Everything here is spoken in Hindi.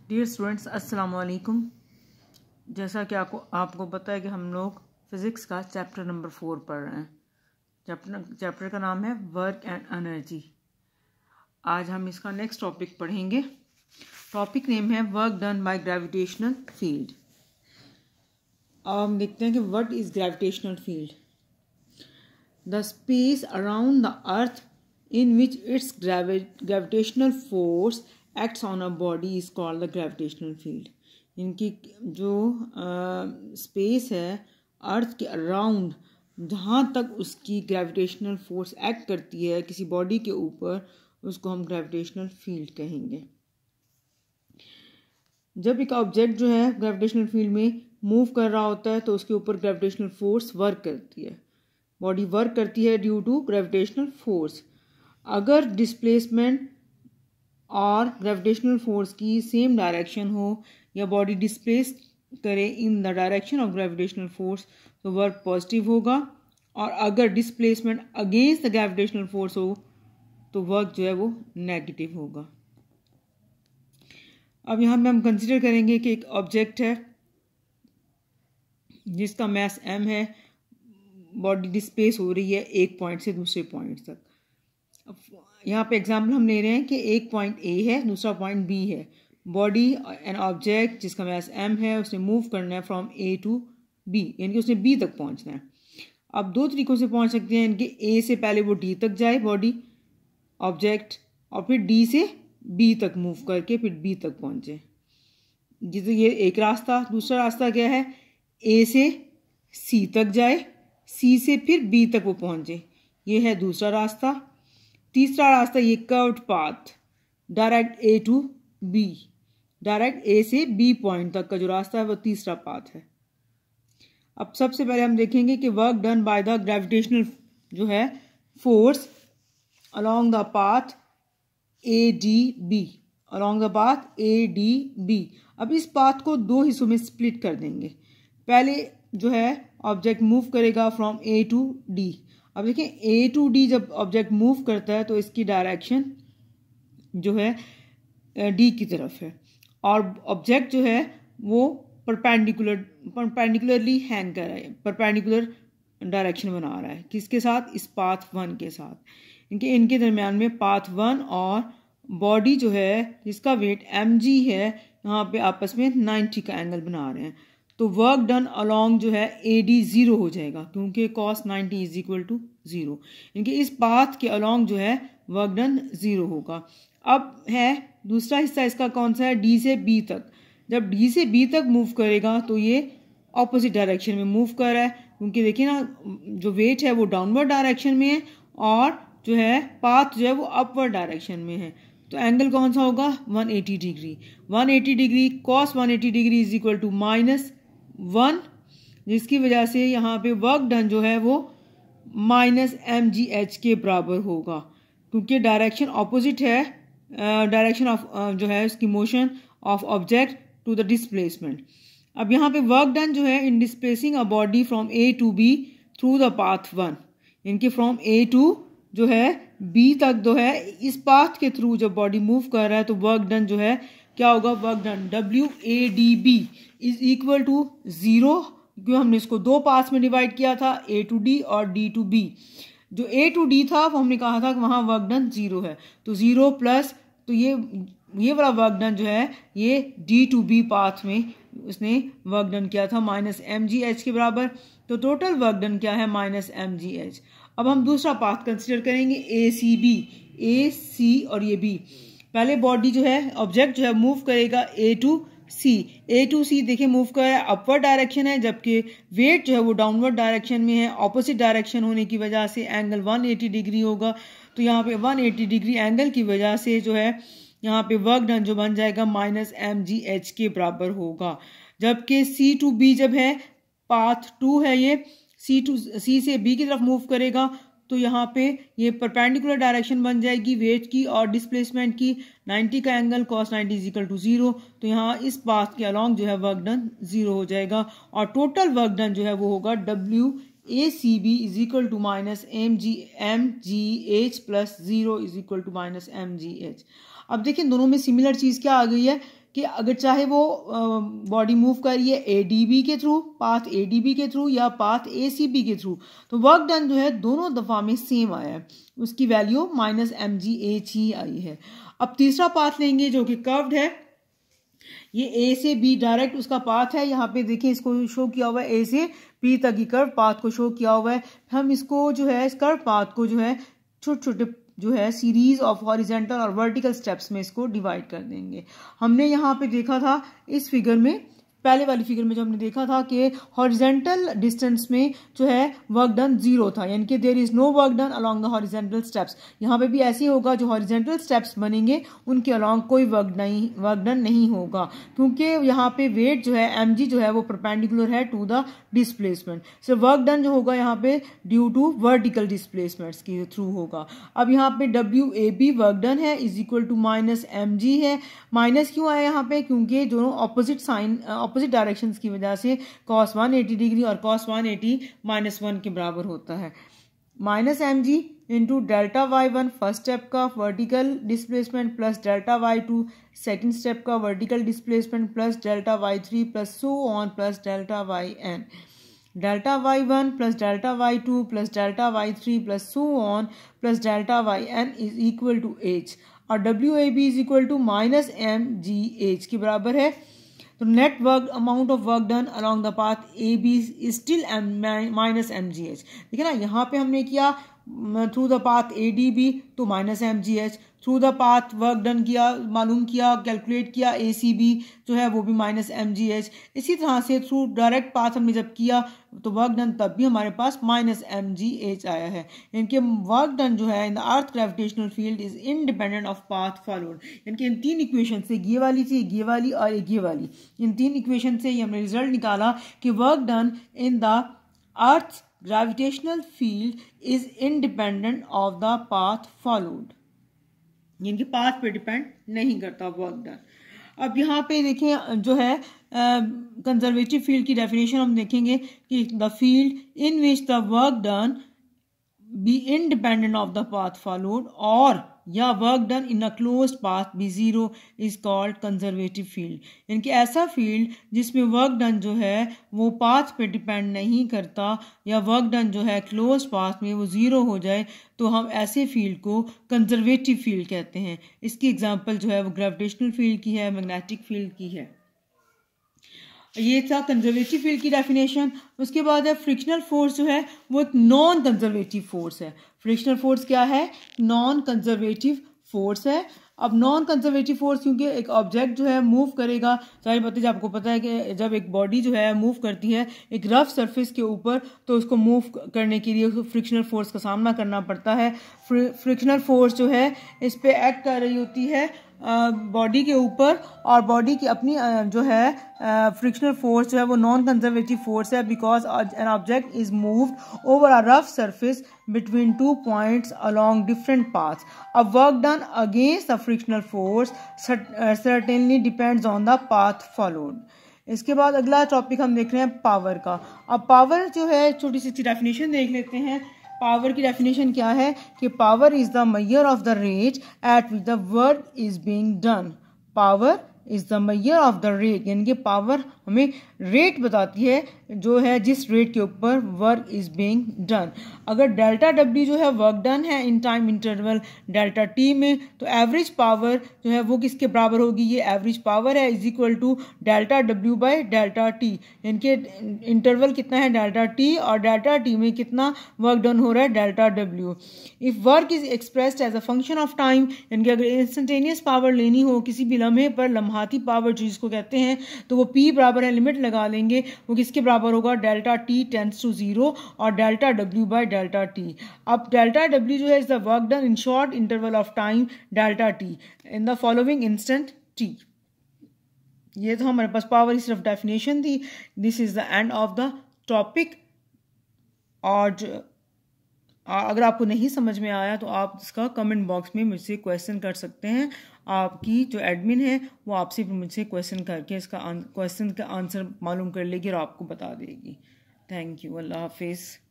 डियर स्टूडेंट्स, अस्सलाम वालेकुम। जैसा कि आपको पता है कि हम लोग फ़िज़िक्स का चैप्टर नंबर 4 पढ़ रहे हैं। चैप्टर का नाम है वर्क एंड एनर्जी। आज हम इसका नेक्स्ट टॉपिक पढ़ेंगे। टॉपिक नेम है work done by gravitational field. अब हम देखते हैं कि what is gravitational field. The space around the earth in which its gravitational force acts on a body is called the gravitational field। इनकी जो स्पेस है अर्थ के अराउंड, जहाँ तक उसकी ग्रेविटेशनल फोर्स एक्ट करती है किसी बॉडी के ऊपर, उसको हम ग्रेविटेशनल फील्ड कहेंगे। जब एक ऑब्जेक्ट जो है ग्रेविटेशनल फील्ड में मूव कर रहा होता है तो उसके ऊपर ग्रेविटेशनल फोर्स वर्क करती है, बॉडी वर्क करती है ड्यू टू ग्रेविटेशनल फोर्स। अगर डिस्प्लेसमेंट और ग्रेविटेशनल फोर्स की सेम डायरेक्शन हो या बॉडी डिस्प्लेस करे in the direction of gravitational force तो वर्क पॉजिटिव होगा, और अगर displacement against the gravitational force हो तो वर्क जो है वो नेगेटिव होगा। अब यहाँ पे हम कंसिडर करेंगे कि एक ऑब्जेक्ट है जिसका मास m है, बॉडी डिस्प्लेस हो रही है एक पॉइंट से दूसरे पॉइंट तक। अब यहाँ पे एग्जाम्पल हम ले रहे हैं कि एक पॉइंट ए है, दूसरा पॉइंट बी है। बॉडी एन ऑब्जेक्ट जिसका मास m है, उसने मूव करना है फ्रॉम ए टू बी, यानी कि उसने बी तक पहुँचना है। अब दो तरीक़ों से पहुँच सकते हैं इनके। ए से पहले वो डी तक जाए बॉडी ऑब्जेक्ट, और फिर डी से बी तक मूव करके फिर बी तक पहुँचे। जिसे ये एक रास्ता। दूसरा रास्ता क्या है, ए से सी तक जाए, सी से फिर बी तक वो पहुँचे, ये है दूसरा रास्ता। तीसरा रास्ता ये curved path, direct A to B, direct A से बी पॉइंट तक का जो रास्ता है वो तीसरा पाथ है। अब सबसे पहले हम देखेंगे कि work done by the gravitational जो है force along the path A D B, along the path A D B. अब इस पाथ को दो हिस्सों में स्प्लिट कर देंगे। पहले जो है ऑब्जेक्ट मूव करेगा फ्रॉम ए टू डी। अब देखें ए टू डी जब ऑब्जेक्ट मूव करता है तो इसकी डायरेक्शन जो है डी की तरफ है, और ऑब्जेक्ट जो है वो परपेंडिकुलरली हैंग कर रहा है, परपेंडिकुलर डायरेक्शन बना रहा है। किसके साथ? इस पाथ 1 के साथ। इनके दरमियान में पाथ 1 और बॉडी जो है जिसका वेट mg है, यहाँ पे आपस में 90 का एंगल बना रहे हैं। तो वर्क डन अलोंग जो है ए डी ज़ीरो हो जाएगा, क्योंकि cos 90 इज इक्वल टू 0। इस पाथ के अलोंग जो है वर्क डन 0 होगा। अब है दूसरा हिस्सा इसका कौन सा है, डी से बी तक। जब डी से बी तक मूव करेगा तो ये ऑपोजिट डायरेक्शन में मूव कर रहा है, क्योंकि देखिए ना जो वेट है वो डाउनवर्ड डायरेक्शन में है और जो है पाथ जो है वो अपवर्ड डायरेक्शन में है। तो एंगल कौन सा होगा? 180 degree. 180 degree cos 180 degree is equal to -1, जिसकी वजह से यहाँ पे वर्क डन जो है वो -mgh के बराबर होगा, क्योंकि डायरेक्शन ऑपोजिट है, डायरेक्शन ऑफ जो है उसकी motion of object to the displacement. अब यहाँ पे वर्क डन जो है in displacing a body from A to B through the path 1। From A to जो है बी तक जो है इस पाथ के थ्रू जब बॉडी मूव कर रहा है तो वर्क डन जो है क्या होगा? Work done WADB is equal to 0, क्योंकि हमने इसको दो पार्ट्स में डिवाइड किया था, A टू D और D टू B। जो A टू D था वो हमने कहा था कि वहाँ वर्क डन 0 है, तो 0 प्लस तो ये वाला वर्क डन जो है ये D टू B पाथ में उसने वर्क डन किया था -mgh के बराबर। तो टोटल वर्क डन क्या है? -mgh। अब हम दूसरा पाथ कंसिडर करेंगे ACB, A C और ये B। पहले बॉडी जो है ऑब्जेक्ट जो है मूव करेगा ए टू सी। देखिए मूव कर रहा है, अपवर्ड डायरेक्शन है, जबकि वेट जो है वो डाउनवर्ड डायरेक्शन में है। ऑपोजिट डायरेक्शन होने की वजह से एंगल 180 डिग्री होगा। तो यहाँ पे 180 डिग्री एंगल की वजह से जो है यहाँ पे वर्क डन जो बन जाएगा -mgh के बराबर होगा। जबकि सी टू बी जब है पाथ 2 है, ये सी से बी की तरफ मूव करेगा तो यहाँ पे ये परपेंडिकुलर डायरेक्शन बन जाएगी वेट की और डिस्प्लेसमेंट की। 90 का angle cos 90 is equal to 0। तो यहाँ इस पाथ के अलोंग जो है वर्क डन 0 हो जाएगा, और टोटल वर्क डन जो है वो होगा WACB is equal to -mgh plus 0 is equal to -mgh। अब देखिए दोनों में सिमिलर चीज़ क्या आ गई है कि अगर चाहे वो बॉडी मूव कर रही है एडीबी के थ्रू, पाथ एडीबी के थ्रू या पाथ एसीबी के थ्रू, तो वर्क डन जो है दोनों दफ़ा में सेम आया है, उसकी वैल्यू -mgh ही आई है। अब तीसरा पाथ लेंगे जो कि कर्व्ड है, ये ए से बी डायरेक्ट उसका पाथ है। यहाँ पे देखिए इसको शो किया हुआ है ए से बी तक की कर्व पाथ को शो किया हुआ है। हम इसको जो है इस कर्व पाथ को जो है छोटे छोटे जो है सीरीज ऑफ हॉरिजेंटल और वर्टिकल स्टेप्स में इसको डिवाइड कर देंगे। हमने यहाँ पे देखा था इस फिगर में, पहले वाली फिगर में जो हमने देखा था कि हॉरिजेंटल डिस्टेंस में जो है वर्क डन 0 था, यानी कि there is no work done along the horizontal steps. यहाँ पे भी ऐसे ही होगा, जो हॉरिजेंटल स्टेप्स बनेंगे उनके अलोंग कोई वर्क डन नहीं होगा, क्योंकि यहाँ पे वेट जो है mg जो है वो परपेंडिकुलर है to the displacement. So work done जो होगा यहाँ पे ड्यू टू वर्टिकल डिस्प्लेसमेंट्स के थ्रू होगा। अब यहाँ पे WAB वर्क डन है इज इक्वल टू -mg है। माइनस क्यों आया यहाँ पे? क्योंकि दोनों ऑपोजिट साइन ऑपोजिट डायरेक्शंस की वजह से cos 180 डिग्री और cos 180 -1 के बराबर होता है। -mg into delta y1 first step का vertical displacement plus delta y2 second step का vertical displacement plus delta y3 plus so on plus delta yn। Delta y1 plus delta y2 plus delta y3 plus so on plus delta yn is equal to h, और WAB is equal to -mgh के बराबर है। तो net work amount of work done along the path AB is still -mgh। देखिए ना, यहाँ पे हमने किया थ्रू द पाथ ADB तो -mgh, through the path work done किया, मालूम किया, कैलकुलेट किया ACB जो है वो भी -mgh। इसी तरह से थ्रू डायरेक्ट पाथ हमने जब किया तो वर्क डन तब भी हमारे पास -mgh आया है। इनके वर्क डन जो है in the earth gravitational field is independent of path followed. इनके इन तीन इक्वेशन से, ये वाली थी, ये वाली और ये वाली, इन तीन इक्वेशन से हमने रिजल्ट निकाला कि work done in the earth gravitational field is independent of the path followed, इनके पाथ पे डिपेंड नहीं करता वर्क डन। अब यहाँ पे देखें जो है कंजर्वेटिव फील्ड की डेफिनेशन हम देखेंगे कि the field in which the work done be independent of the path followed और या work done in a closed path be 0 is called conservative field. इनके ऐसा फील्ड जिसमें वर्क डन जो है वो पाथ पे डिपेंड नहीं करता या वर्क डन जो है क्लोज्ड पाथ में वो 0 हो जाए तो हम ऐसे फील्ड को कंजर्वेटिव फील्ड कहते हैं। इसकी एग्जांपल जो है वो ग्रेविटेशनल फील्ड की है, मैग्नेटिक फील्ड की है। ये था कंजर्वेटिव फील्ड की डेफिनेशन। उसके बाद है फ्रिक्शनल फोर्स जो है वो एक नॉन कंजर्वेटिव फोर्स है। फ्रिक्शनल फोर्स क्या है? नॉन कंजर्वेटिव फोर्स है। अब नॉन कंजर्वेटिव फोर्स क्योंकि एक ऑब्जेक्ट जो है मूव करेगा, सारी बातें जो आपको पता है कि जब एक बॉडी जो है मूव करती है एक रफ सरफेस के ऊपर तो उसको मूव करने के लिए उसको फ्रिक्शनल फोर्स का सामना करना पड़ता है। फ्रिक्शनल फोर्स जो है इस पे एक्ट कर रही होती है बॉडी के ऊपर, और बॉडी की अपनी जो है फ्रिक्शनल फोर्स जो है वो नॉन कंजर्वेटिव फोर्स है because an object is moved over a rough surface between 2 points along different paths. A work done against the frictional force certainly depends on the path followed. इसके बाद अगला टॉपिक हम देख रहे हैं पावर का। अब पावर जो है छोटी सी डेफिनेशन देख लेते हैं। पावर की डेफिनेशन क्या है कि power is the measure of the rate at which the work is being done. Power is the measure of the rate, यानी कि पावर हमें रेट बताती है जो है जिस रेट के ऊपर वर्क इज बीइंग डन। अगर डेल्टा W जो है वर्क डन है in time interval delta T में, तो एवरेज पावर जो है वो किसके बराबर होगी? ये एवरेज पावर है is equal to delta W by delta T। इनके इंटरवल कितना है? डेल्टा T, और डेल्टा T में कितना वर्क डन हो रहा है? Delta W। If work is expressed as a function of time, यानी कि अगर इंस्टेंटेनियस पावर लेनी हो किसी भी लम्हे पर, लम्हाती पावर जिसको कहते हैं, तो वो P बराबर है, लिमिट लगा लेंगे, वो किसके बराबर होगा? डेल्टा T टेंड्स टू 0 और delta W by delta T। अब डेल्टा W जो है is the work done in short interval of time delta T in the following instant T। ये तो हमारे पास पावर की सिर्फ डेफिनेशन थी। This is the end of the topic. और अगर आपको नहीं समझ में आया तो आप इसका कमेंट बॉक्स में मुझसे क्वेश्चन कर सकते हैं। आपकी जो एडमिन है वो आपसे मुझसे क्वेश्चन करके इसका क्वेश्चन का आंसर मालूम कर लेगी और आपको बता देगी। Thank you. अल्लाह हाफिज़।